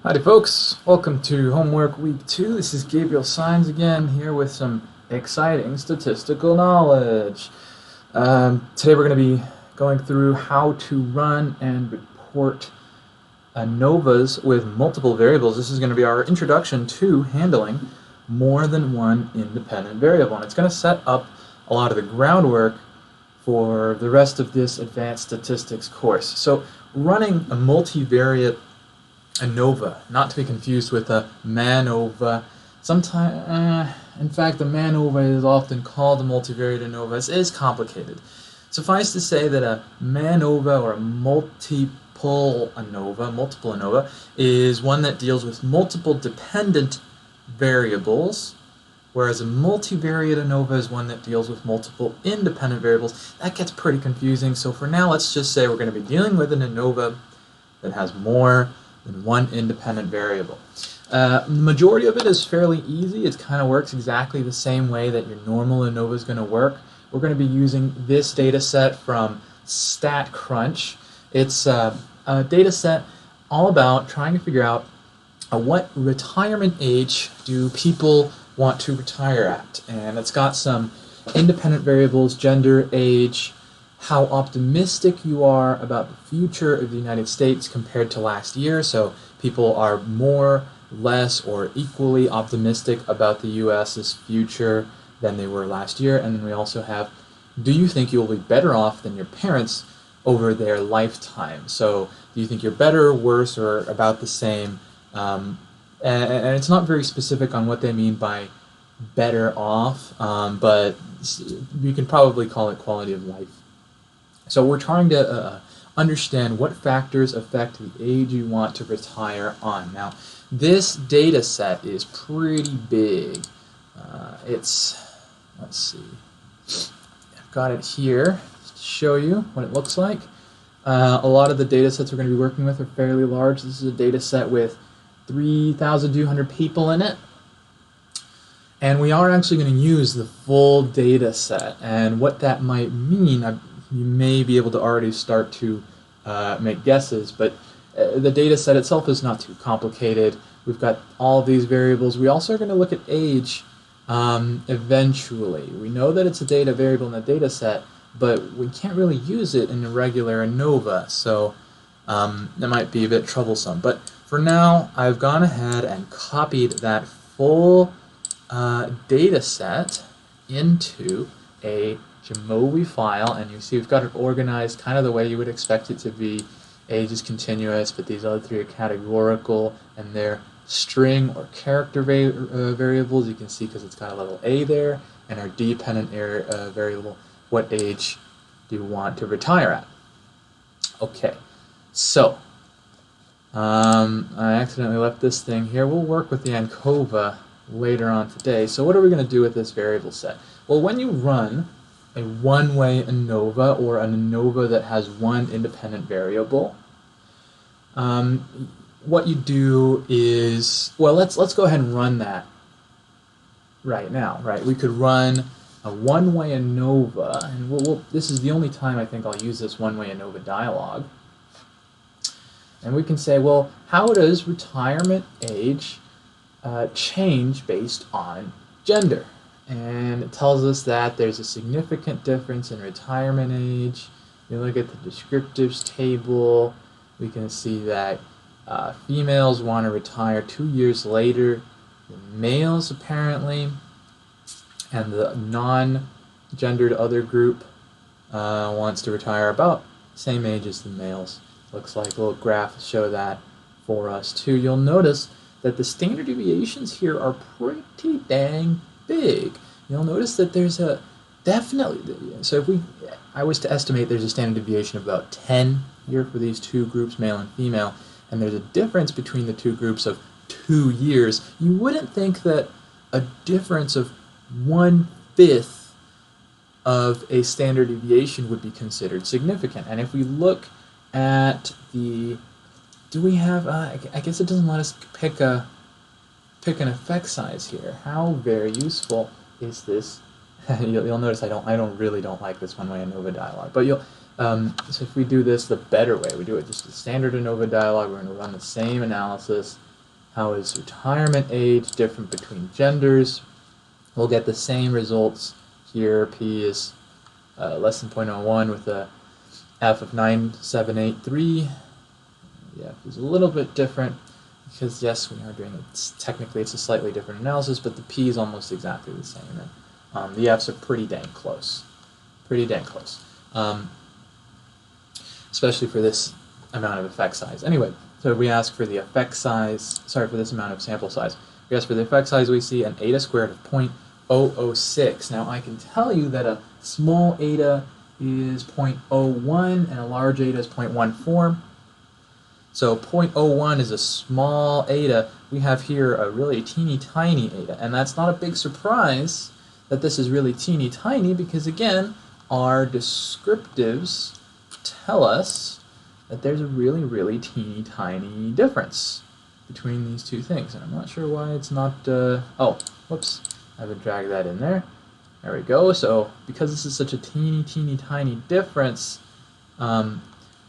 Howdy folks, welcome to homework week 2. This is Gabriel Sines again here with some exciting statistical knowledge. Today we're going to be going through how to run and report ANOVAs with multiple variables. This is going to be our introduction to handling more than one independent variable, and it's going to set up a lot of the groundwork for the rest of this advanced statistics course. So running a multivariate ANOVA, not to be confused with a MANOVA. In fact, the MANOVA is often called a multivariate ANOVA. It is complicated. Suffice to say that a MANOVA or a multiple ANOVA is one that deals with multiple dependent variables, whereas a multivariate ANOVA is one that deals with multiple independent variables. That gets pretty confusing, so for now let's just say we're going to be dealing with an ANOVA that has more than one independent variable. The majority of it is fairly easy. It kind of works exactly the same way that your normal ANOVA is going to work. We're going to be using this data set from StatCrunch. It's a data set all about trying to figure out what retirement age do people want to retire at. And it's got some independent variables: gender, age, how optimistic you are about the future of the United States compared to last year. So people are more, less, or equally optimistic about the US's future than they were last year. And then we also have, do you think you'll be better off than your parents over their lifetime? So do you think you're better, worse, or about the same? And it's not very specific on what they mean by better off, but you can probably call it quality of life. So we're trying to understand what factors affect the age you want to retire on. Now, this data set is pretty big. Let's see, I've got it here to show you what it looks like. A lot of the data sets we're going to be working with are fairly large. This is a data set with 3,200 people in it. And we are actually going to use the full data set. And what that might mean, you may be able to already start to make guesses, but the data set itself is not too complicated. We've got all these variables. We also are going to look at age eventually. We know that it's a data variable in the data set, but we can't really use it in a regular ANOVA, so that might be a bit troublesome. But for now, I've gone ahead and copied that full data set into a Jamovi file, and you see we've got it organized kind of the way you would expect it to be. Age is continuous, but these other three are categorical, and they're string or character variables. You can see because it's got a level A there, and our dependent variable, what age do you want to retire at? Okay, so I accidentally left this thing here. We'll work with the ANOVA later on today. So what are we going to do with this variable set? Well, when you run a one-way ANOVA, or an ANOVA that has one independent variable, what you do is, well, let's go ahead and run that right now, right? We could run a one-way ANOVA, and this is the only time I think I'll use this one-way ANOVA dialog. And we can say, well, how does retirement age change based on gender? And it tells us that there's a significant difference in retirement age. You look at the descriptives table, we can see that females want to retire 2 years later than males, apparently, and the non-gendered other group wants to retire about the same age as the males. Looks like a little graph to show that for us too. You'll notice that the standard deviations here are pretty dang big. You'll notice that there's a so if I was to estimate, there's a standard deviation of about 10 here for these two groups, male and female, and there's a difference between the two groups of 2 years. You wouldn't think that a difference of 1/5 of a standard deviation would be considered significant. And if we look at the, do we have, I guess it doesn't let us pick an effect size here. How very useful is this? You'll notice I really don't like this one-way ANOVA dialog. But so if we do this the better way, we do it just a standard ANOVA dialog. We're going to run the same analysis, how is retirement age different between genders. We'll get the same results here. P is less than 0.01 with a F of 9783. The F is a little bit different because, yes, we are doing it. Technically, it's a slightly different analysis, but the P is almost exactly the same. And the F's are pretty dang close. Pretty dang close. Especially for this amount of effect size. Anyway, so we ask for the effect size, sorry, for this amount of sample size. We ask for the effect size, we see an eta squared of 0.006. Now, I can tell you that a small eta is 0.01 and a large eta is 0.14. So 0.01 is a small eta. We have here a really teeny tiny eta, and that's not a big surprise that this is really teeny tiny because, again, our descriptives tell us that there's a really, really teeny tiny difference between these two things. And I'm not sure why it's not, oh, whoops, I haven't dragged that in there. There we go. So because this is such a teeny, teeny, tiny difference,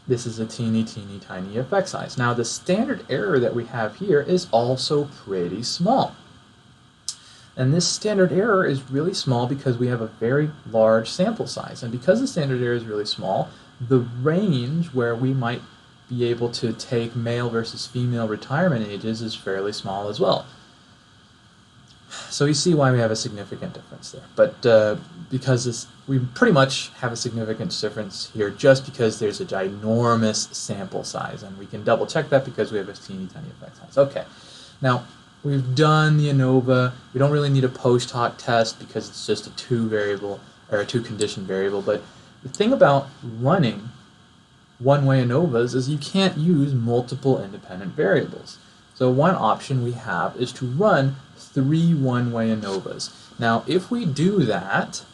this is a teeny, teeny, tiny effect size. Now the standard error that we have here is also pretty small. And this standard error is really small because we have a very large sample size. And because the standard error is really small, the range where we might be able to take male versus female retirement ages is fairly small as well. So you see why we have a significant difference there. But because we pretty much have a significant difference here just because there's a ginormous sample size. And we can double check that because we have a teeny tiny effect size. Okay, now we've done the ANOVA. We don't really need a post hoc test because it's just a two condition variable. But the thing about running one-way ANOVAs is you can't use multiple independent variables. So one option we have is to run 3 one-way ANOVAs. Now, if we do that,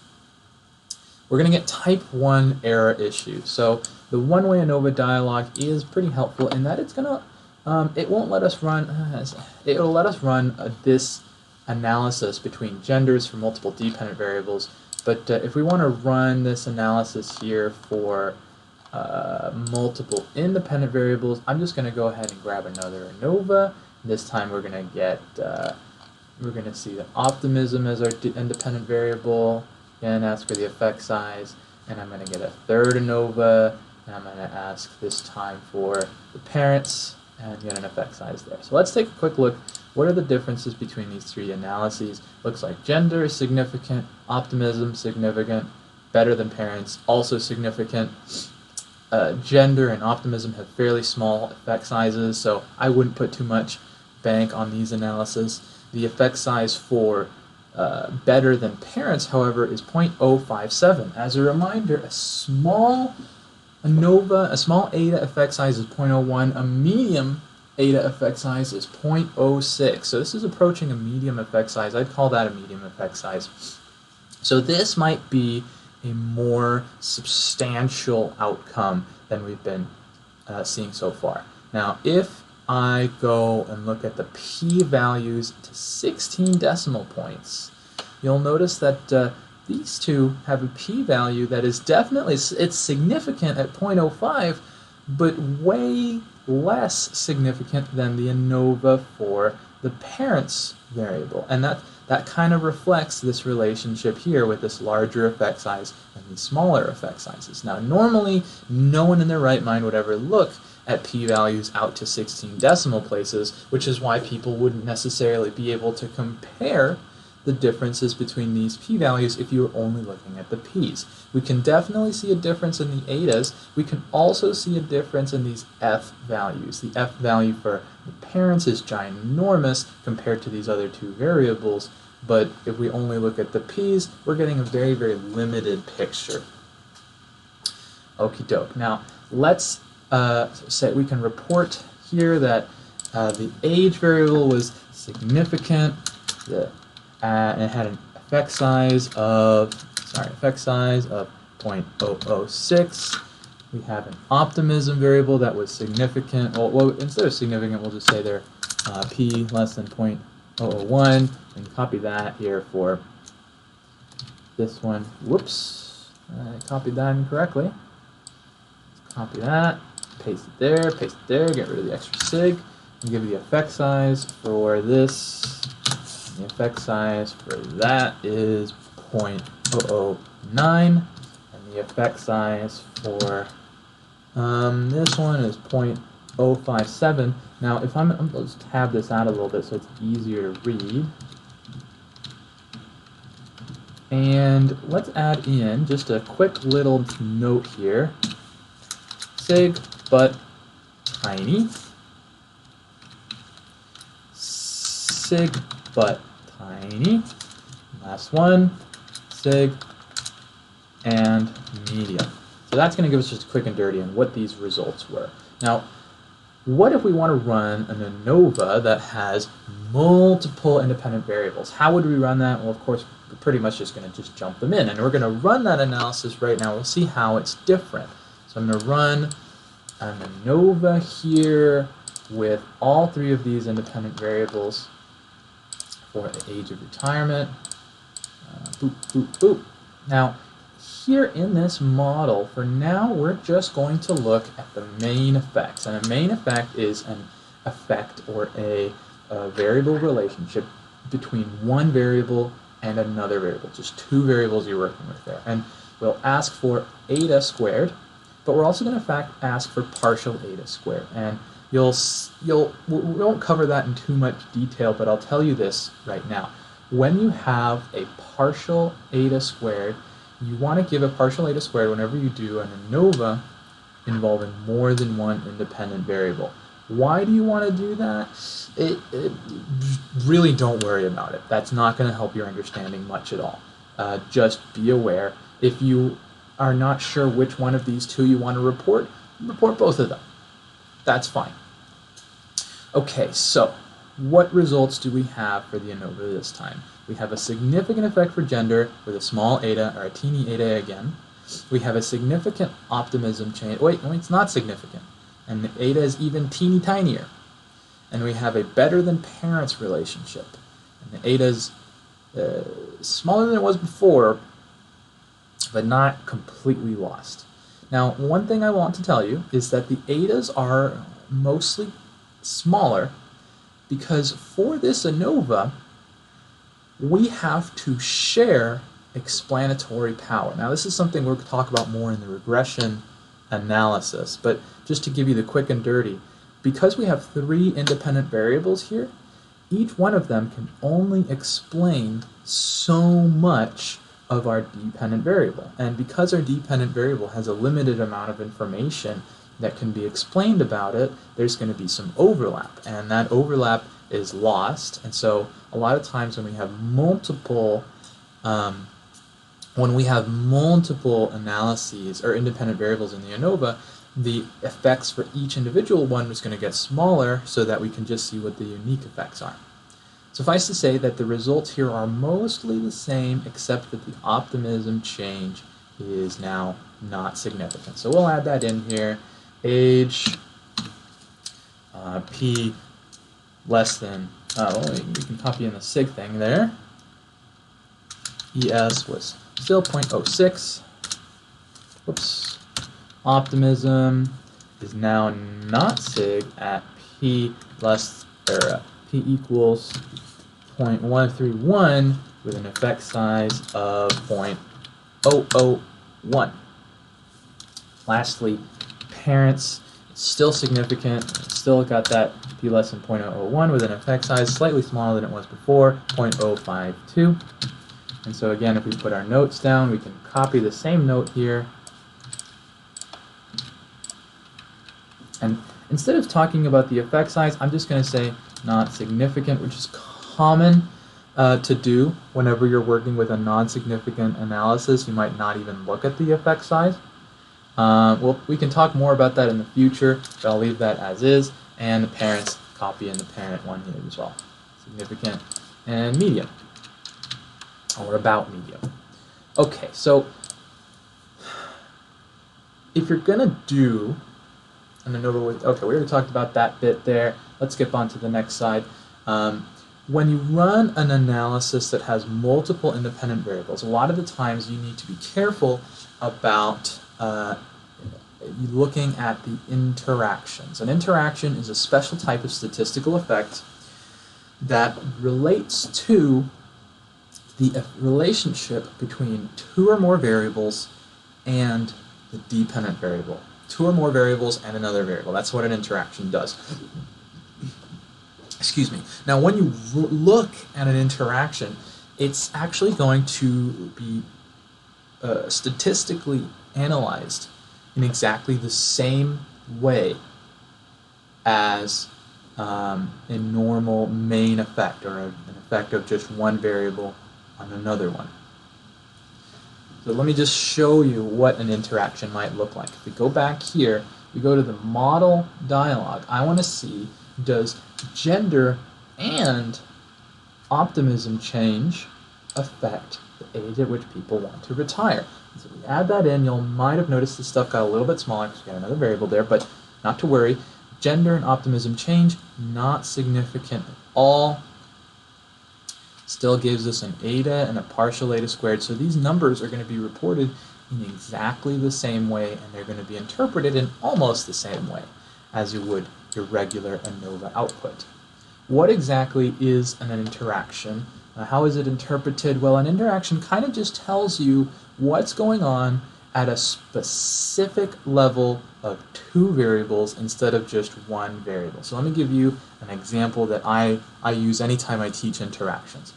we're going to get type 1 error issues. So the one-way ANOVA dialog is pretty helpful in that it's going to, it won't let us run, it'll let us run this analysis between genders for multiple dependent variables. But if we want to run this analysis here for multiple independent variables, I'm just going to go ahead and grab another ANOVA. This time we're going to get, we're going to see the optimism as our independent variable, and ask for the effect size, and I'm going to get a third ANOVA, and I'm going to ask this time for the parents, and get an effect size there. So let's take a quick look. What are the differences between these three analyses? Looks like gender is significant, optimism significant, better than parents also significant. Gender and optimism have fairly small effect sizes, so I wouldn't put too much bank on these analyses. The effect size for better than parents, however, is 0.057. As a reminder, a small ANOVA, a small eta effect size is 0.01, a medium eta effect size is 0.06. So this is approaching a medium effect size. I'd call that a medium effect size. So this might be a more substantial outcome than we've been seeing so far. Now, if I go and look at the p-values to 16 decimal points, you'll notice that these two have a p-value that is definitely, it's significant at 0.05, but way less significant than the ANOVA for the parents variable. And that kind of reflects this relationship here with this larger effect size and these smaller effect sizes. Now, normally, no one in their right mind would ever look at p-values out to 16 decimal places, which is why people wouldn't necessarily be able to compare the differences between these p-values if you were only looking at the p's. We can definitely see a difference in the etas. We can also see a difference in these f values. The f value for the parents is ginormous compared to these other two variables, but if we only look at the p's, we're getting a very, very limited picture. Okie doke. Now, let's say we can report here that the age variable was significant. And it had an effect size of 0.006. We have an optimism variable that was significant. Well, instead of significant, we'll just say they're p less than 0.001, and copy that here for this one. Whoops, I copied that incorrectly. Copy that, paste it there, get rid of the extra sig. I'll give you the effect size for this. The effect size for that is 0.009, and the effect size for this one is 0.057. Now, if I'm going to tab this out a little bit so it's easier to read. And let's add in just a quick little note here. Sig, but tiny. Sig, but tiny. Last one. Sig, and medium. So that's going to give us just a quick and dirty on what these results were. Now, what if we want to run an ANOVA that has multiple independent variables? How would we run that? Well, of course, we're pretty much just going to jump them in. And we're going to run that analysis right now. We'll see how it's different. So I'm going to run an ANOVA here with all three of these independent variables for the age of retirement. Boop, boop, boop. Now, here in this model, for now, we're just going to look at the main effects. And a main effect is an effect or a variable relationship between one variable and another variable, just two variables you're working with there. And we'll ask for eta squared, but we're also going to ask for partial eta squared. And we won't cover that in too much detail, but I'll tell you this right now. When you have a partial eta squared, you want to give a partial eta squared whenever you do an ANOVA involving more than one independent variable. Why do you want to do that? Really don't worry about it. That's not going to help your understanding much at all. Just be aware. If you are not sure which one of these two you want to report both of them. That's fine. Okay, so what results do we have for the ANOVA this time? We have a significant effect for gender with a small eta, or a teeny eta again. We have a significant optimism change. Wait, no, it's not significant. And the eta is even teeny tinier. And we have a better than parents relationship. And the eta is smaller than it was before, but not completely lost. Now, one thing I want to tell you is that the etas are mostly smaller because for this ANOVA, we have to share explanatory power. Now, this is something we'll talk about more in the regression analysis, but just to give you the quick and dirty, because we have three independent variables here, each one of them can only explain so much of our dependent variable. And because our dependent variable has a limited amount of information that can be explained about it, there's going to be some overlap, and that overlap is lost. And so a lot of times when we have multiple analyses or independent variables in the ANOVA, the effects for each individual one is going to get smaller so that we can just see what the unique effects are. Suffice to say that the results here are mostly the same, except that the optimism change is now not significant. So we'll add that in here. Age, P less than, we can copy in the sig thing there. ES was still 0.06. Whoops. Optimism is now not sig at P less, or P equals 0.131 with an effect size of 0.001. Lastly, parents, it's still significant. It's still got that P less than 0.001 with an effect size slightly smaller than it was before, 0.052. And so again, if we put our notes down, we can copy the same note here. And instead of talking about the effect size, I'm just going to say not significant, which is common to do whenever you're working with a non-significant analysis. You might not even look at the effect size. Well, we can talk more about that in the future, but I'll leave that as is. And the parents, copy in the parent one here as well. Significant and medium, or about medium. Okay, so if you're going to do an ANOVA with, okay, we already talked about that bit there. Let's skip on to the next slide. When you run an analysis that has multiple independent variables, a lot of the times you need to be careful about looking at the interactions. An interaction is a special type of statistical effect that relates to the relationship between two or more variables and the dependent variable. Two or more variables and another variable. That's what an interaction does. Excuse me. Now, when you look at an interaction, it's actually going to be statistically analyzed in exactly the same way as a normal main effect, or an effect of just one variable on another one. So let me just show you what an interaction might look like. If we go back here, we go to the model dialog. I want to see, does gender and optimism change affect the age at which people want to retire? So we add that in. You might have noticed this stuff got a little bit smaller because we got another variable there, but not to worry. Gender and optimism change, not significant at all. Still gives us an eta and a partial eta squared. So these numbers are going to be reported in exactly the same way, and they're going to be interpreted in almost the same way as you would your regular ANOVA output. What exactly is an interaction? How is it interpreted? Well, an interaction kind of just tells you what's going on at a specific level of two variables instead of just one variable. So let me give you an example that I use anytime I teach interactions.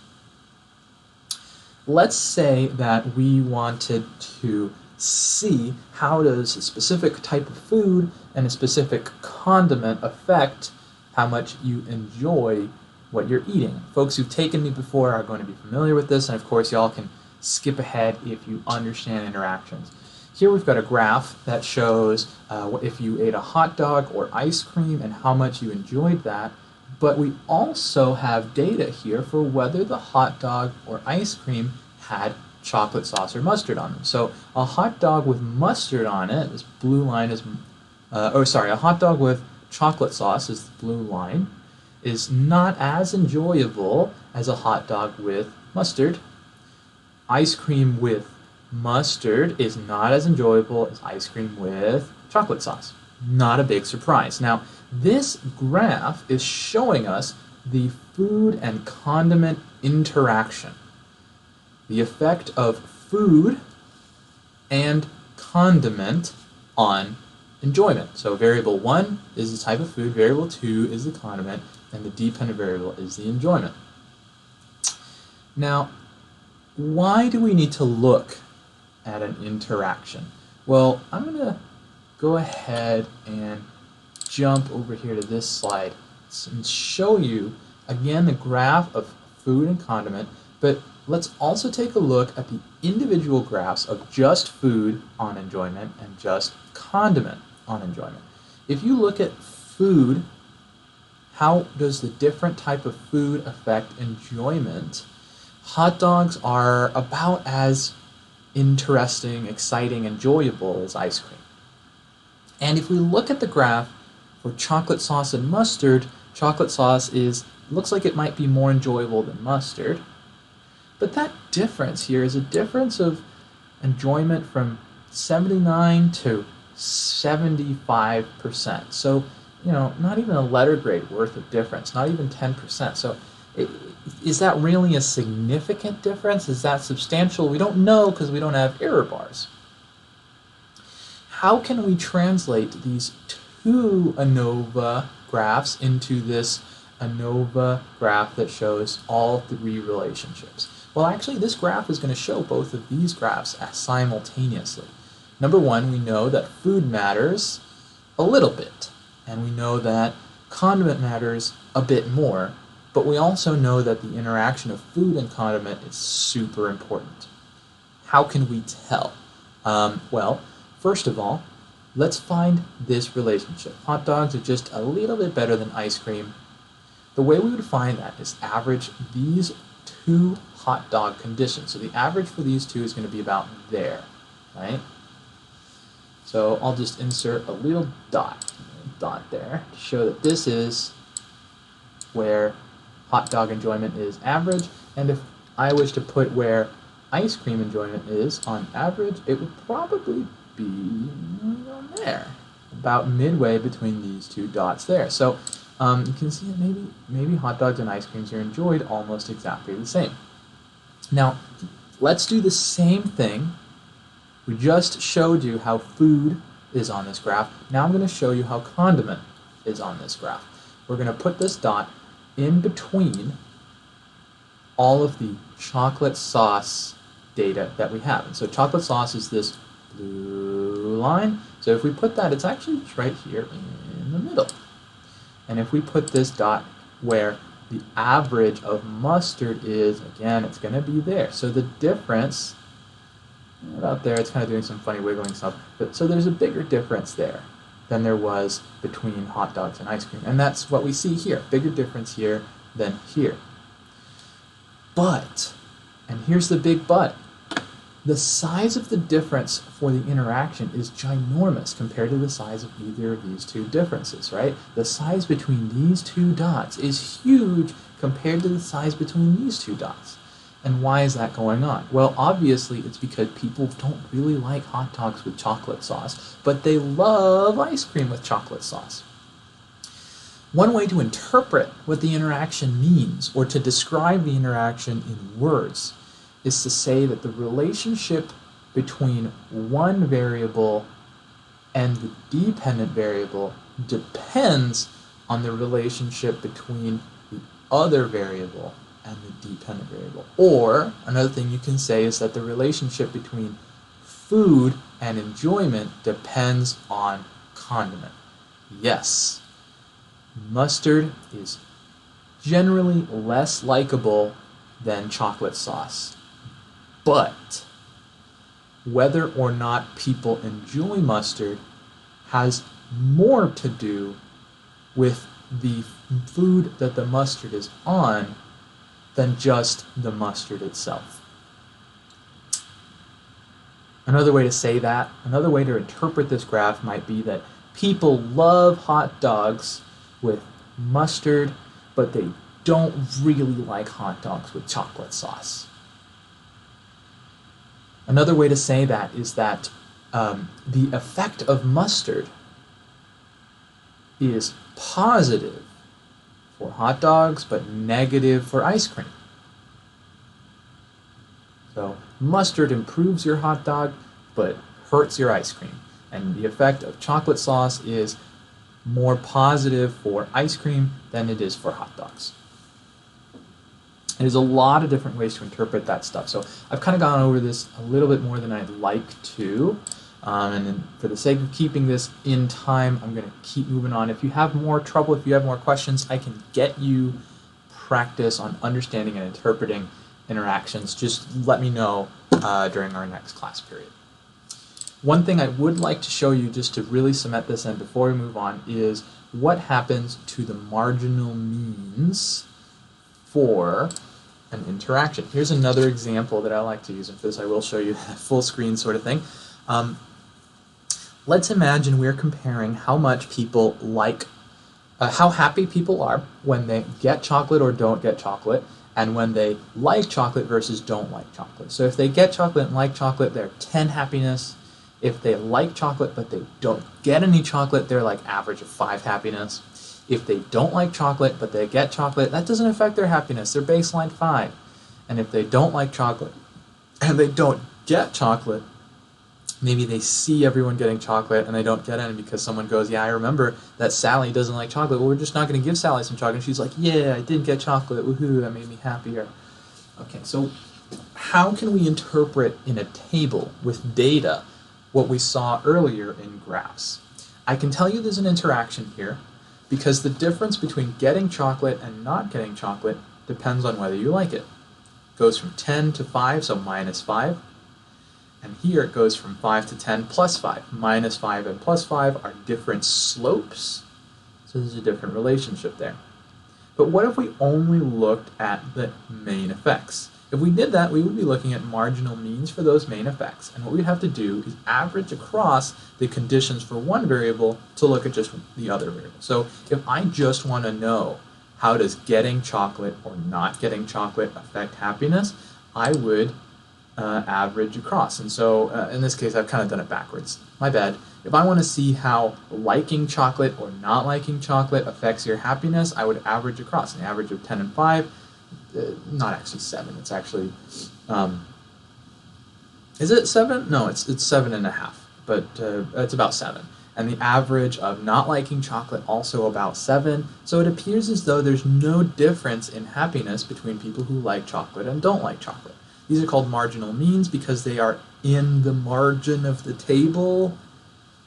Let's say that we wanted to see how does a specific type of food and a specific condiment affect how much you enjoy what you're eating. Folks who've taken me before are going to be familiar with this, and of course y'all can skip ahead if you understand interactions. Here we've got a graph that shows if you ate a hot dog or ice cream and how much you enjoyed that, but we also have data here for whether the hot dog or ice cream had chocolate sauce or mustard on them. So a hot dog with mustard on it, this blue line is, a hot dog with chocolate sauce is the blue line, is not as enjoyable as a hot dog with mustard. Ice cream with mustard is not as enjoyable as ice cream with chocolate sauce. Not a big surprise. Now, this graph is showing us the food and condiment interaction. The effect of food and condiment on enjoyment. So variable 1 is the type of food, variable 2 is the condiment, and the dependent variable is the enjoyment. Now, why do we need to look at an interaction? Well, I'm going to go ahead and jump over here to this slide and show you again the graph of food and condiment, but let's also take a look at the individual graphs of just food on enjoyment and just condiment on enjoyment. If you look at food, how does the different type of food affect enjoyment? Hot dogs are about as interesting, exciting, enjoyable as ice cream. And if we look at the graph for chocolate sauce and mustard, chocolate sauce looks like it might be more enjoyable than mustard. But that difference here is a difference of enjoyment from 79 to 75%. So, not even a letter grade worth of difference, not even 10%. So is that really a significant difference? Is that substantial? We don't know because we don't have error bars. How can we translate these two ANOVA graphs into this ANOVA graph that shows all three relationships? Well, actually, this graph is going to show both of these graphs simultaneously. Number one, we know that food matters a little bit, and we know that condiment matters a bit more, but we also know that the interaction of food and condiment is super important. How can we tell? Well, first of all, let's find this relationship. Hot dogs are just a little bit better than ice cream. The way we would find that is average these two hot dog conditions. So the average for these two is going to be about there, right? So I'll just insert a little dot there to show that this is where hot dog enjoyment is average, and if I wish to put where ice cream enjoyment is on average, it would probably be there, about midway between these two dots there. So you can see that maybe hot dogs and ice creams are enjoyed almost exactly the same. Now, let's do the same thing. We just showed you how food is on this graph. Now I'm going to show you how condiment is on this graph. We're going to put this dot in between all of the chocolate sauce data that we have. And so chocolate sauce is this blue line. So if we put that, it's actually right here in the middle. And if we put this dot where the average of mustard is, again, it's going to be there. So the difference, out there, it's kind of doing some funny wiggling stuff. But so there's a bigger difference there than there was between hot dogs and ice cream. And that's what we see here. Bigger difference here than here. But, and here's the big but, the size of the difference for the interaction is ginormous compared to the size of either of these two differences, right? The size between these two dots is huge compared to the size between these two dots. And why is that going on? Well, obviously it's because people don't really like hot dogs with chocolate sauce, but they love ice cream with chocolate sauce. One way to interpret what the interaction means, or to describe the interaction in words, is to say that the relationship between one variable and the dependent variable depends on the relationship between the other variable and the dependent variable. Or, another thing you can say is that the relationship between food and enjoyment depends on condiment. Yes, mustard is generally less likable than chocolate sauce. But whether or not people enjoy mustard has more to do with the food that the mustard is on than just the mustard itself. Another way to say that, another way to interpret this graph might be that people love hot dogs with mustard, but they don't really like hot dogs with chocolate sauce. Another way to say that is that the effect of mustard is positive for hot dogs, but negative for ice cream. So mustard improves your hot dog, but hurts your ice cream. And the effect of chocolate sauce is more positive for ice cream than it is for hot dogs. There's a lot of different ways to interpret that stuff. So I've kind of gone over this a little bit more than I'd like to. And then for the sake of keeping this in time, I'm going to keep moving on. If you have more trouble, if you have more questions, I can get you practice on understanding and interpreting interactions. Just let me know during our next class period. One thing I would like to show you just to really cement this in before we move on is what happens to the marginal means for an interaction. Here's another example that I like to use, and for this I will show you a full screen sort of thing. Let's imagine we're comparing how much people like, how happy people are when they get chocolate or don't get chocolate, and when they like chocolate versus don't like chocolate. So if they get chocolate and like chocolate, they're 10 happiness. If they like chocolate but they don't get any chocolate, they're like average of 5 happiness. If they don't like chocolate but they get chocolate, that doesn't affect their happiness. They're baseline 5. And if they don't like chocolate and they don't get chocolate, maybe they see everyone getting chocolate and they don't get any because someone goes, yeah, I remember that Sally doesn't like chocolate. Well, we're just not going to give Sally some chocolate. And she's like, yeah, I did get chocolate. Woohoo, that made me happier. Okay, so how can we interpret in a table with data what we saw earlier in graphs? I can tell you there's an interaction here because the difference between getting chocolate and not getting chocolate depends on whether you like it. It goes from 10 to 5, so minus 5. And here it goes from 5 to 10 plus 5. Minus 5 and plus 5 are different slopes, so there's a different relationship there. But what if we only looked at the main effects? If we did that, we would be looking at marginal means for those main effects. And what we'd have to do is average across the conditions for one variable to look at just the other variable. So if I just want to know how does getting chocolate or not getting chocolate affect happiness, I would average across. And so in this case, I've kind of done it backwards. My bad. If I want to see how liking chocolate or not liking chocolate affects your happiness, I would average across. An average of 10 and 5, not actually 7. It's actually, is it 7? No, it's 7.5, but it's about 7. And the average of not liking chocolate also about 7. So it appears as though there's no difference in happiness between people who like chocolate and don't like chocolate. These are called marginal means because they are in the margin of the table.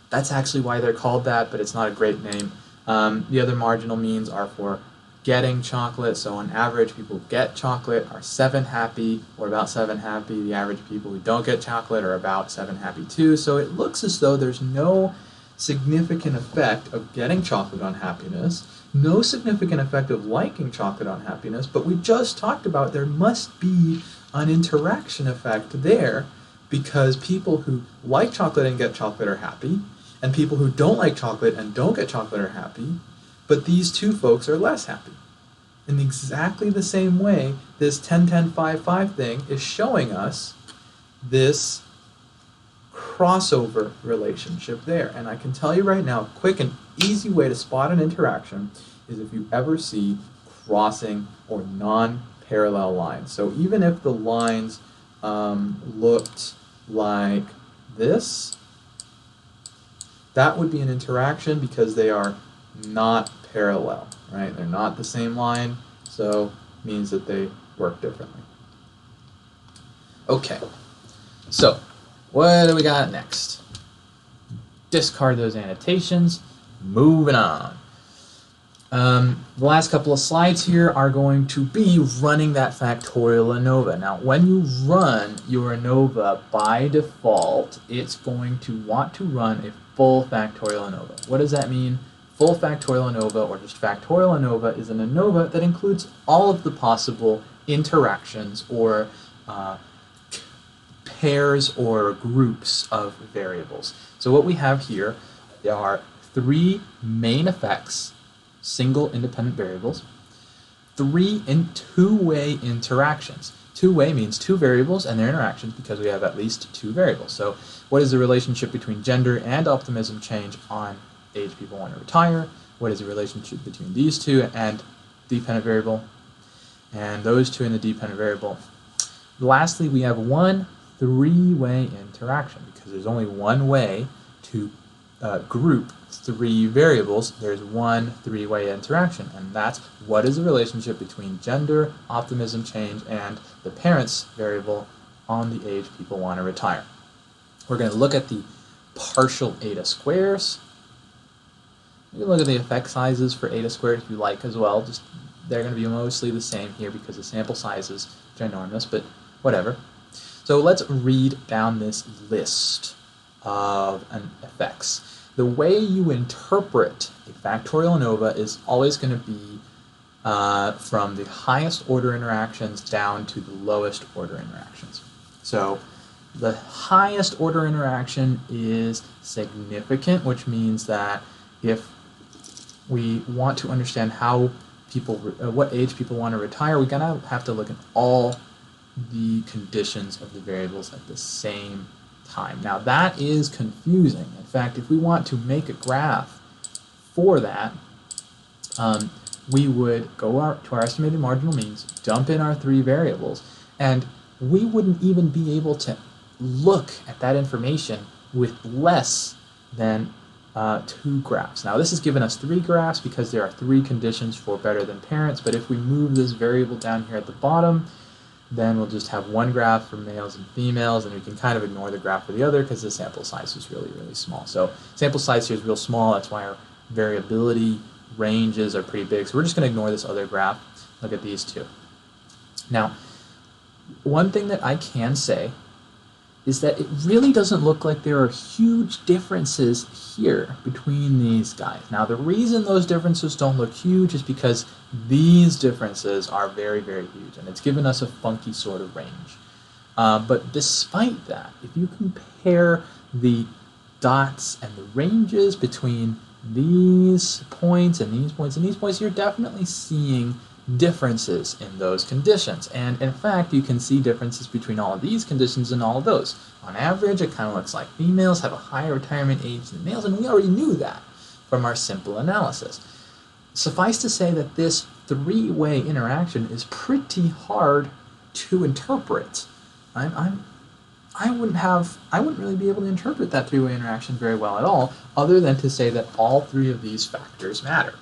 That's actually why they're called that, but it's not a great name. The other marginal means are for getting chocolate. So on average, people who get chocolate are 7 happy or about 7 happy. The average people who don't get chocolate are about 7 happy too. So it looks as though there's no significant effect of getting chocolate on happiness, no significant effect of liking chocolate on happiness, but we just talked about there must be an interaction effect there because people who like chocolate and get chocolate are happy, and people who don't like chocolate and don't get chocolate are happy, but these two folks are less happy. In exactly the same way, this 10-10-5-5 thing is showing us this crossover relationship there. And I can tell you right now, a quick and easy way to spot an interaction is if you ever see crossing or non-parallel lines. So even if the lines looked like this, that would be an interaction because they are not parallel, right? They're not the same line, so it means that they work differently. Okay, so what do we got next? Discard those annotations. Moving on. The last couple of slides here are going to be running that factorial ANOVA. Now, when you run your ANOVA by default, it's going to want to run a full factorial ANOVA. What does that mean? Full factorial ANOVA, or just factorial ANOVA, is an ANOVA that includes all of the possible interactions or pairs or groups of variables. So what we have here are 3 main effects, single independent variables, 3 two-way interactions. Two-way means 2 variables and their interactions because we have at least 2 variables. So what is the relationship between gender and optimism change on age people want to retire? What is the relationship between these two and dependent variable and those two in the dependent variable? Lastly, we have 1 3-way interaction because there's only one way to group 3 variables. There's 1 3-way interaction, and that's what is the relationship between gender, optimism change, and the parents variable on the age people want to retire. We're going to look at the partial eta squares. You can look at the effect sizes for eta squared if you like as well. Just they're going to be mostly the same here because the sample size is ginormous, but whatever. So let's read down this list of effects. The way you interpret a factorial ANOVA is always going to be from the highest order interactions down to the lowest order interactions. So the highest order interaction is significant, which means that if we want to understand how people, what age people want to retire, we're going to have to look at all the conditions of the variables at the same time. Now that is confusing. In fact, if we want to make a graph for that, we would go to our estimated marginal means, dump in our 3 variables, and we wouldn't even be able to look at that information with less than 2 graphs. Now this has given us 3 graphs because there are 3 conditions for better than parents, but if we move this variable down here at the bottom, then we'll just have 1 graph for males and females, and we can kind of ignore the graph for the other because the sample size is really, really small. So sample size here is real small, that's why our variability ranges are pretty big. So we're just going to ignore this other graph, look at these 2. Now, one thing that I can say is that it really doesn't look like there are huge differences here between these guys. Now the reason those differences don't look huge is because these differences are very, very huge, and it's given us a funky sort of range. But despite that, if you compare the dots and the ranges between these points and these points and these points, you're definitely seeing differences in those conditions. And in fact, you can see differences between all of these conditions and all of those. On average, it kind of looks like females have a higher retirement age than males, and we already knew that from our simple analysis. Suffice to say that this three-way interaction is pretty hard to interpret. I wouldn't really be able to interpret that three-way interaction very well at all, other than to say that all three of these factors matter.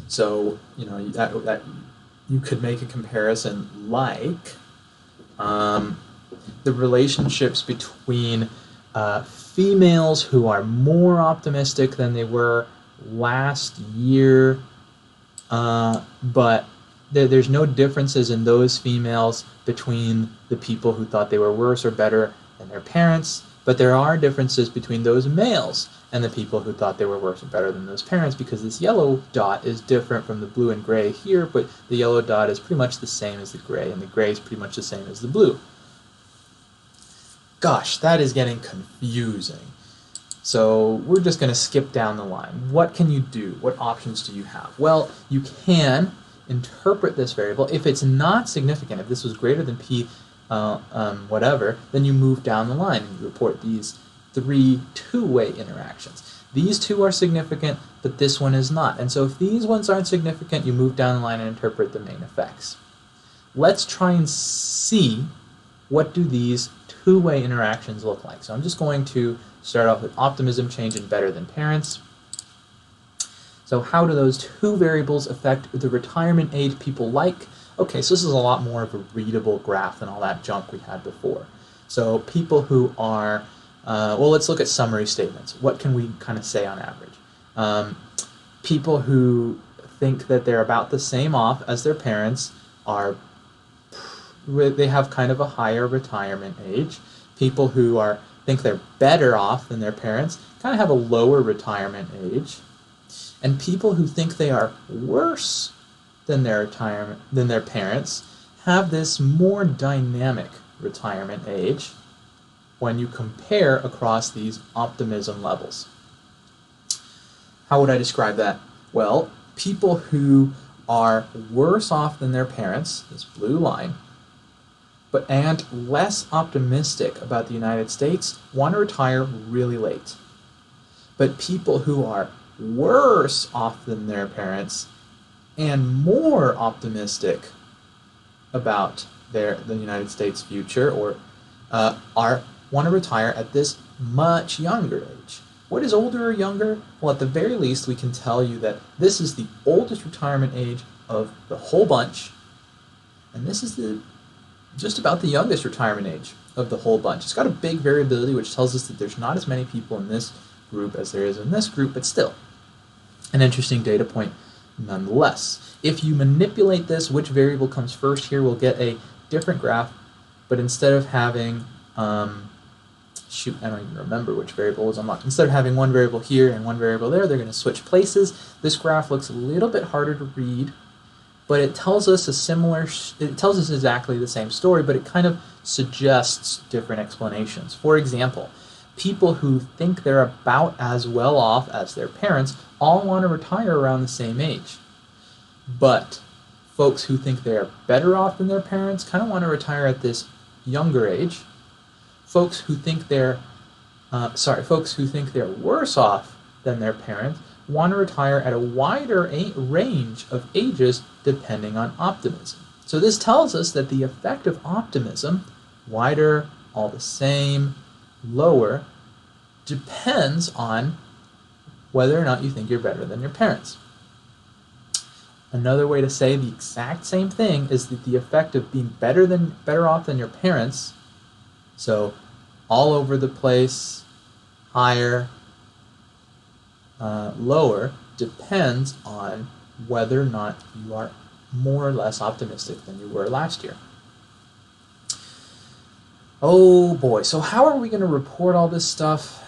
So, that you could make a comparison like the relationships between females who are more optimistic than they were last year, but there's no differences in those females between the people who thought they were worse or better than their parents, but there are differences between those males and the people who thought they were worse or better than those parents, because this yellow dot is different from the blue and gray here, but the yellow dot is pretty much the same as the gray, and the gray is pretty much the same as the blue. Gosh, that is getting confusing. So we're just going to skip down the line. What can you do? What options do you have? Well, you can interpret this variable. If it's not significant, if this was greater than p whatever, then you move down the line and you report these three two-way interactions. These two are significant, but this one is not. And so if these ones aren't significant, you move down the line and interpret the main effects. Let's try and see what do these two-way interactions look like. So I'm just going to start off with optimism change in better than parents. So how do those two variables affect the retirement age people like? Okay, so this is a lot more of a readable graph than all that junk we had before. So people who are, well, let's look at summary statements. What can we kind of say on average? People who think that they're about the same off as their parents they have kind of a higher retirement age. People who think they're better off than their parents kind of have a lower retirement age. And people who think they are worse than their parents have this more dynamic retirement age when you compare across these optimism levels. How would I describe that? Well, people who are worse off than their parents, this blue line, and less optimistic about the United States want to retire really late. But people who are worse off than their parents and more optimistic about the United States future want to retire at this much younger age. What is older or younger? Well, at the very least, we can tell you that this is the oldest retirement age of the whole bunch, and this is just about the youngest retirement age of the whole bunch. It's got a big variability, which tells us that there's not as many people in this group as there is in this group, but still an interesting data point nonetheless. If you manipulate this, which variable comes first here, we'll get a different graph, but instead of having, shoot, I don't even remember which variable was unlocked. Instead of having one variable here and one variable there, they're going to switch places. This graph looks a little bit harder to read, but it tells us it tells us exactly the same story, but it kind of suggests different explanations. For example, people who think they're about as well off as their parents all want to retire around the same age. But folks who think they're better off than their parents kind of want to retire at this younger age. Folks who think they're worse off than their parents want to retire at a wider range of ages depending on optimism. So this tells us that the effect of optimism, wider, all the same, lower, depends on whether or not you think you're better than your parents. Another way to say the exact same thing is that the effect of being better off than your parents, so all over the place, higher, lower, depends on whether or not you are more or less optimistic than you were last year. Oh boy, so how are we going to report all this stuff?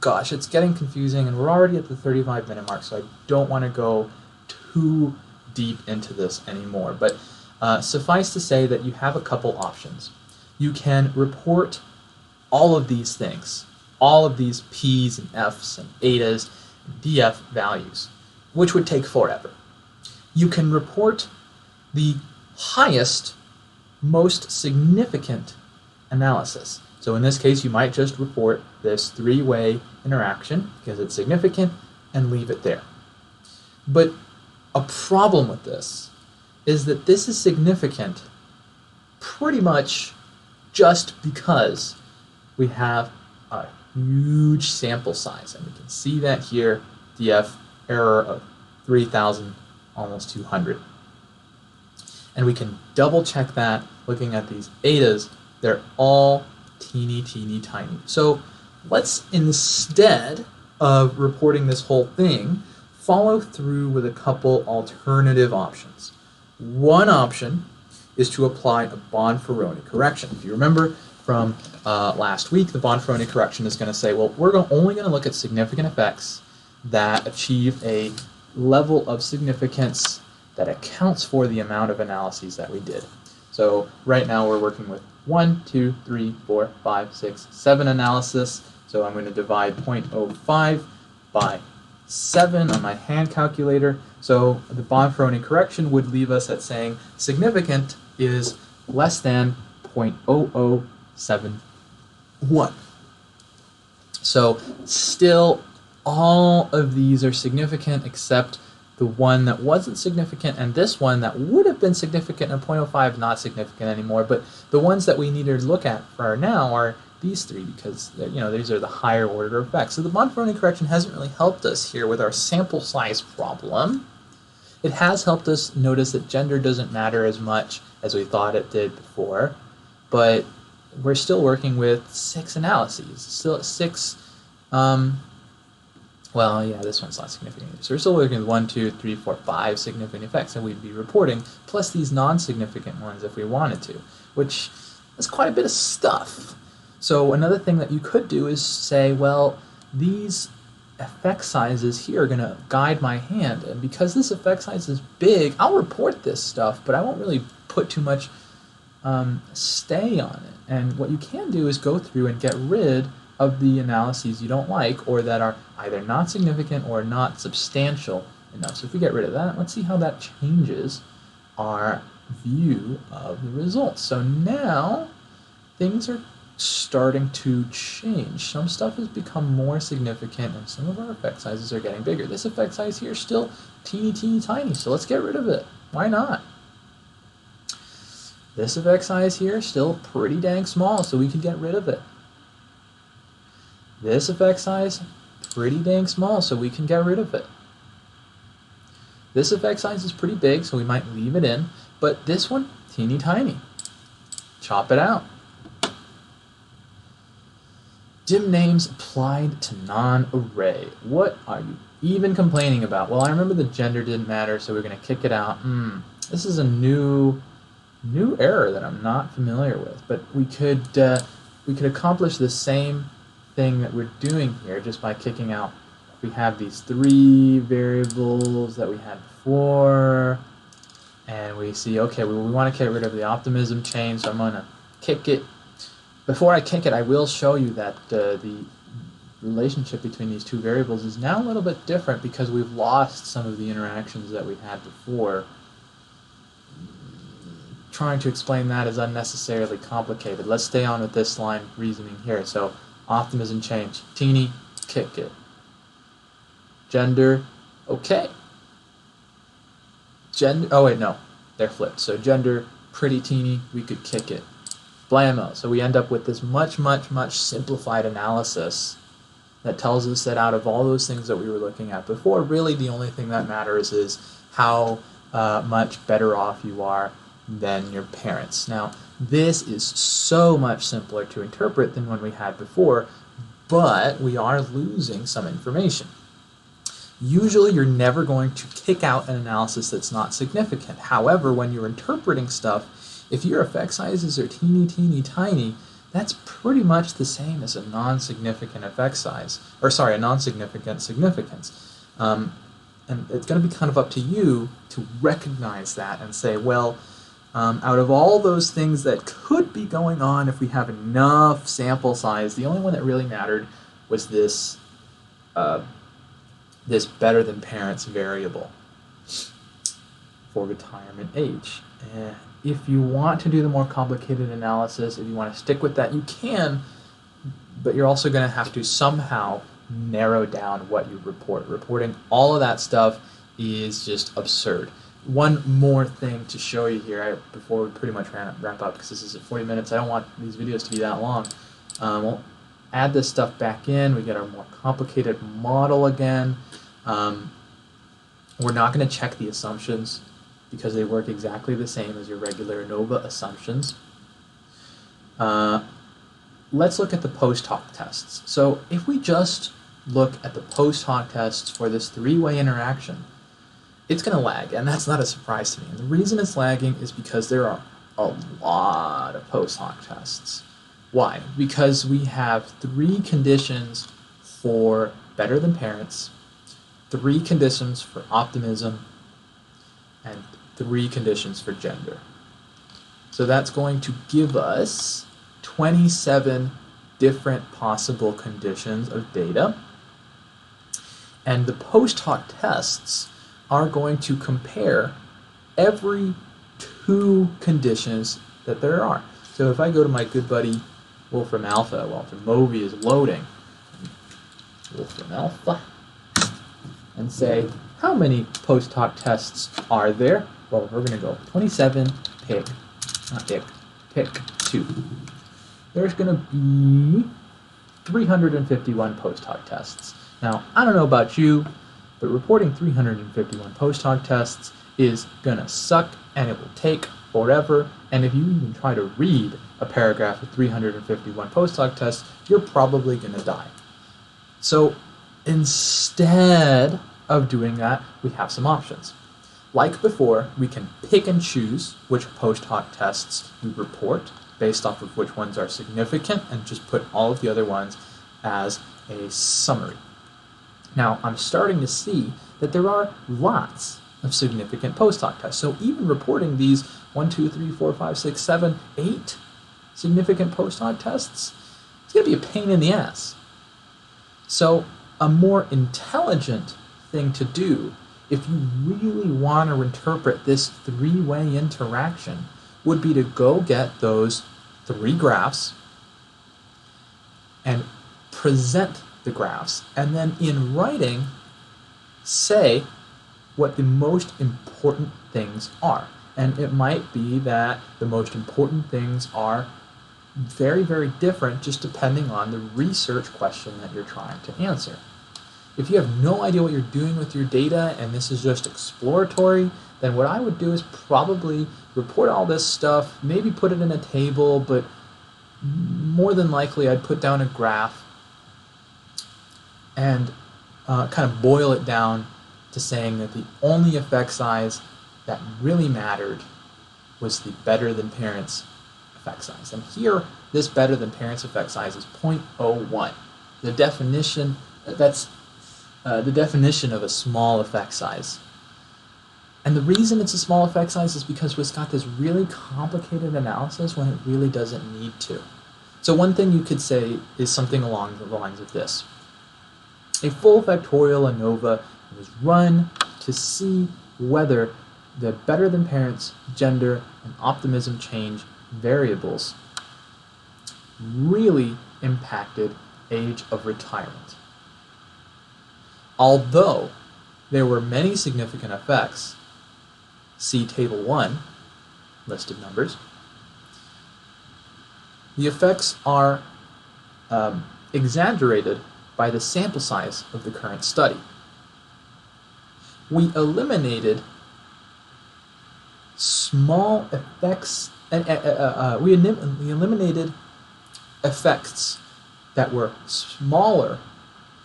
Gosh, it's getting confusing, and we're already at the 35-minute mark, so I don't want to go too deep into this anymore. But suffice to say that you have a couple options. You can report all of these things, all of these P's and F's and Etas and DF values, which would take forever. you can report the highest, most significant analysis. So in this case, you might just report this three-way interaction because it's significant and leave it there. But a problem with this is that this is significant pretty much just because we have a huge sample size, and we can see that here, DF error of 3,000, almost 200. And we can double check that looking at these etas. They're all teeny tiny. So let's, instead of reporting this whole thing, follow through with a couple alternative options. One option is to apply a Bonferroni correction. If you remember from last week, the Bonferroni correction is going to say, well, we're only going to look at significant effects that achieve a level of significance that accounts for the amount of analyses that we did. So right now we're working with 1, 2, 3, 4, 5, 6, 7 analysis. So I'm going to divide 0.05 by 7 on my hand calculator. So the Bonferroni correction would leave us at saying significant is less than 0.0071. So still all of these are significant except the one that wasn't significant, and this one that would have been significant in 0.05 not significant anymore. But the ones that we need to look at for now are these three because these are the higher order effects. So the Bonferroni correction hasn't really helped us here with our sample size problem. It has helped us notice that gender doesn't matter as much as we thought it did before, but we're still working with 6 analyses, still 6. Well, yeah, this one's not significant. So we're still working with 1, 2, 3, 4, 5 significant effects, and we'd be reporting, plus these non-significant ones if we wanted to, which is quite a bit of stuff. So another thing that you could do is say, well, these effect sizes here are going to guide my hand, and because this effect size is big, I'll report this stuff, but I won't really put too much stay on it. And what you can do is go through and get rid of the analyses you don't like or that are either not significant or not substantial enough. So if we get rid of that, let's see how that changes our view of the results. So now things are starting to change. Some stuff has become more significant and some of our effect sizes are getting bigger. This effect size here is still teeny tiny, so let's get rid of it. Why not? This effect size here is still pretty dang small, so we can get rid of it. This effect size, pretty dang small, so we can get rid of it. This effect size is pretty big, so we might leave it in, but this one, teeny tiny. Chop it out. Dim names applied to non-array. What are you even complaining about? Well, I remember the gender didn't matter, so we're going to kick it out. This is a new error that I'm not familiar with, but we could accomplish the same thing that we're doing here just by kicking out. We have these 3 variables that we had before, and we see, okay, we want to get rid of the optimism chain, so I'm going to kick it. Before I kick it, I will show you that the relationship between these 2 variables is now a little bit different because we've lost some of the interactions that we had before. Trying to explain that is unnecessarily complicated. Let's stay on with this line of reasoning here. So optimism change, teeny, kick it. Gender, okay. Gender, oh wait, no, they're flipped. So gender, pretty teeny, we could kick it. Blammo. So we end up with this much simplified analysis that tells us that out of all those things that we were looking at before, really the only thing that matters is how much better off you are than your parents. Now, this is so much simpler to interpret than when we had before, but we are losing some information. Usually, you're never going to kick out an analysis that's not significant. However, when you're interpreting stuff, if your effect sizes are teeny tiny, that's pretty much the same as a non-significant effect size, or sorry, a non-significant significance. And it's going to be kind of up to you to recognize that and say, well, out of all those things that could be going on if we have enough sample size, the only one that really mattered was this this better than parents variable. for retirement age. If you want to do the more complicated analysis, if you want to stick with that, you can, but you're also going to have to somehow narrow down what you report. Reporting all of that stuff is just absurd. One more thing to show you here before we pretty much wrap up, because this is at 40 minutes. I don't want these videos to be that long. We'll add this stuff back in. We get our more complicated model again. We're not going to check the assumptions because they work exactly the same as your regular ANOVA assumptions. Let's look at the post hoc tests. So if we just look at the post hoc tests for this three-way interaction, it's going to lag, and that's not a surprise to me. And the reason it's lagging is because there are a lot of post hoc tests. Why? Because we have 3 conditions for better than parents, 3 conditions for optimism, and 3 conditions for gender. So that's going to give us 27 different possible conditions of data. And the post hoc tests are going to compare every 2 conditions that there are. So if I go to my good buddy Wolfram Alpha, Wolfram Movi is loading, Wolfram Alpha, and say, how many post hoc tests are there? Well, we're going to go 27, pick 2. There's going to be 351 post hoc tests. Now, I don't know about you, but reporting 351 post hoc tests is going to suck, and it will take forever. And if you even try to read a paragraph of 351 post hoc tests, you're probably going to die. So instead of doing that, we have some options. Like before, we can pick and choose which post hoc tests we report based off of which ones are significant and just put all of the other ones as a summary. Now, I'm starting to see that there are lots of significant post hoc tests. So even reporting these 1, 2, 3, 4, 5, 6, 7, 8 significant post hoc tests, it's going to be a pain in the ass. So a more intelligent thing to do, if you really want to interpret this 3-way interaction, would be to go get those 3 graphs and present the graphs, and then in writing say what the most important things are. And it might be that the most important things are very, very different just depending on the research question that you're trying to answer. If you have no idea what you're doing with your data and this is just exploratory, then what I would do is probably report all this stuff, maybe put it in a table, but more than likely I'd put down a graph and kind of boil it down to saying that the only effect size that really mattered was the better than parents effect size. And here, this better than parents effect size is 0.01. The definition, that's the definition of a small effect size. And the reason it's a small effect size is because it's got this really complicated analysis when it really doesn't need to. So one thing you could say is something along the lines of this. A full factorial ANOVA was run to see whether the better than parents, gender, and optimism change variables really impacted age of retirement. Although there were many significant effects, see Table 1, listed numbers, the effects are exaggerated by the sample size of the current study. We eliminated small effects, we eliminated effects that were smaller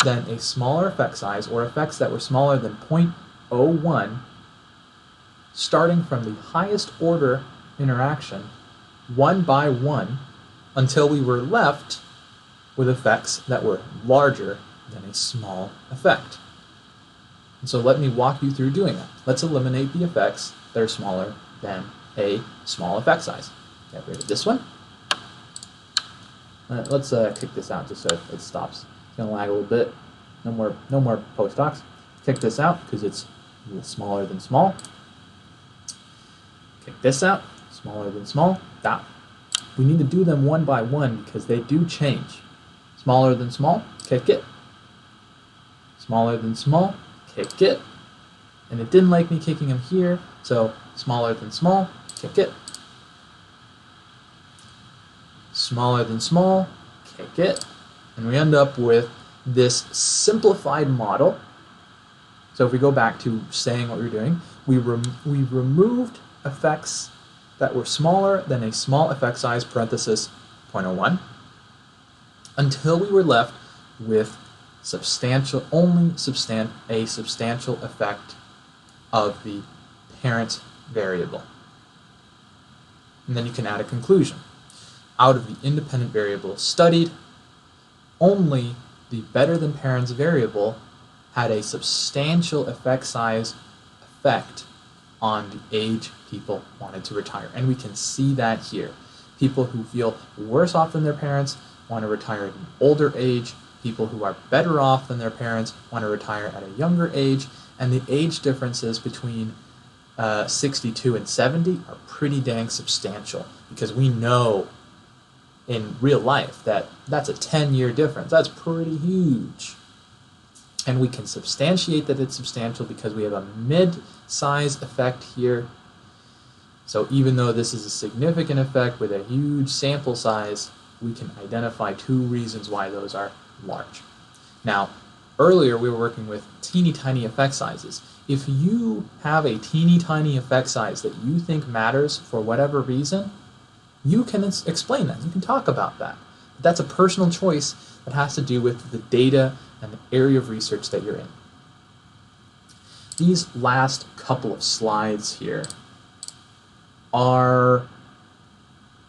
than a smaller effect size, or effects that were smaller than 0.01, starting from the highest order interaction, 1 by 1, until we were left with effects that were larger than a small effect. And so let me walk you through doing that. Let's eliminate the effects that are smaller than a small effect size. Get rid of this one. Let's kick this out just so it stops. It's going to lag a little bit. No more post hocs. Kick this out because it's a little smaller than small. Take this out, smaller than small, that. We need to do them one by one because they do change. Smaller than small, kick it. Smaller than small, kick it. And it didn't like me kicking them here, so smaller than small, kick it. Smaller than small, kick it. And we end up with this simplified model. So if we go back to saying what we're doing, we removed effects that were smaller than a small effect size, parenthesis 0.01, until we were left with a substantial effect of the parent variable. And then you can add a conclusion. Out of the independent variables studied, only the better than parents variable had a substantial effect size effect on the age people wanted to retire. And we can see that here. People who feel worse off than their parents want to retire at an older age. People who are better off than their parents want to retire at a younger age. And the age differences between 62 and 70 are pretty dang substantial, because we know in real life that that's a 10-year difference. That's pretty huge. And we can substantiate that it's substantial because we have a mid-size effect here. So even though this is a significant effect with a huge sample size, we can identify 2 reasons why those are large. Now, earlier we were working with teeny tiny effect sizes. If you have a teeny tiny effect size that you think matters for whatever reason, you can explain that. You can talk about that. But that's a personal choice that has to do with the data and the area of research that you're in. These last couple of slides here are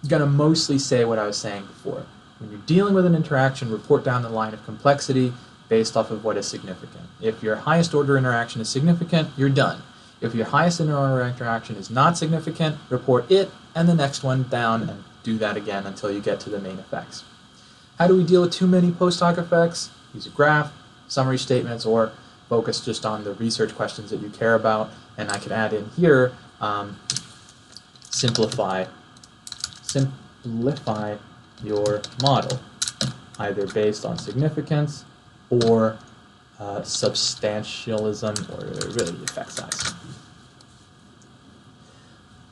going to mostly say what I was saying before. When you're dealing with an interaction, report down the line of complexity based off of what is significant. If your highest order interaction is significant, you're done. If your highest order interaction is not significant, report it and the next one down, and do that again until you get to the main effects. How do we deal with too many post hoc effects? Use a graph, summary statements, or focus just on the research questions that you care about. And I could add in here, simplify your model, either based on significance or substantialism, or really effect size.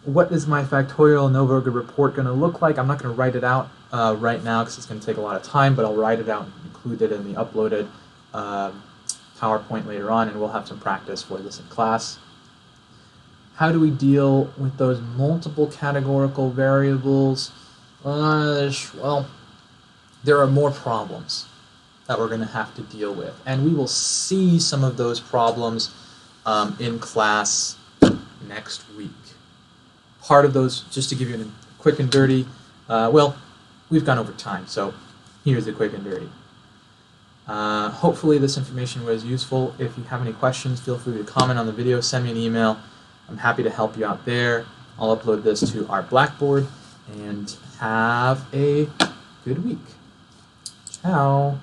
What is my factorial ANOVA report going to look like? I'm not going to write it out right now because it's going to take a lot of time, but I'll write it out and include it in the uploaded PowerPoint later on, and we'll have some practice for this in class. How do we deal with those multiple categorical variables? Well, there are more problems that we're going to have to deal with, and we will see some of those problems in class next week. Part of those, just to give you a quick and dirty, well, we've gone over time, so here's the quick and dirty. Hopefully this information was useful. If you have any questions, feel free to comment on the video, send me an email. I'm happy to help you out there. I'll upload this to our Blackboard, and have a good week. Ciao.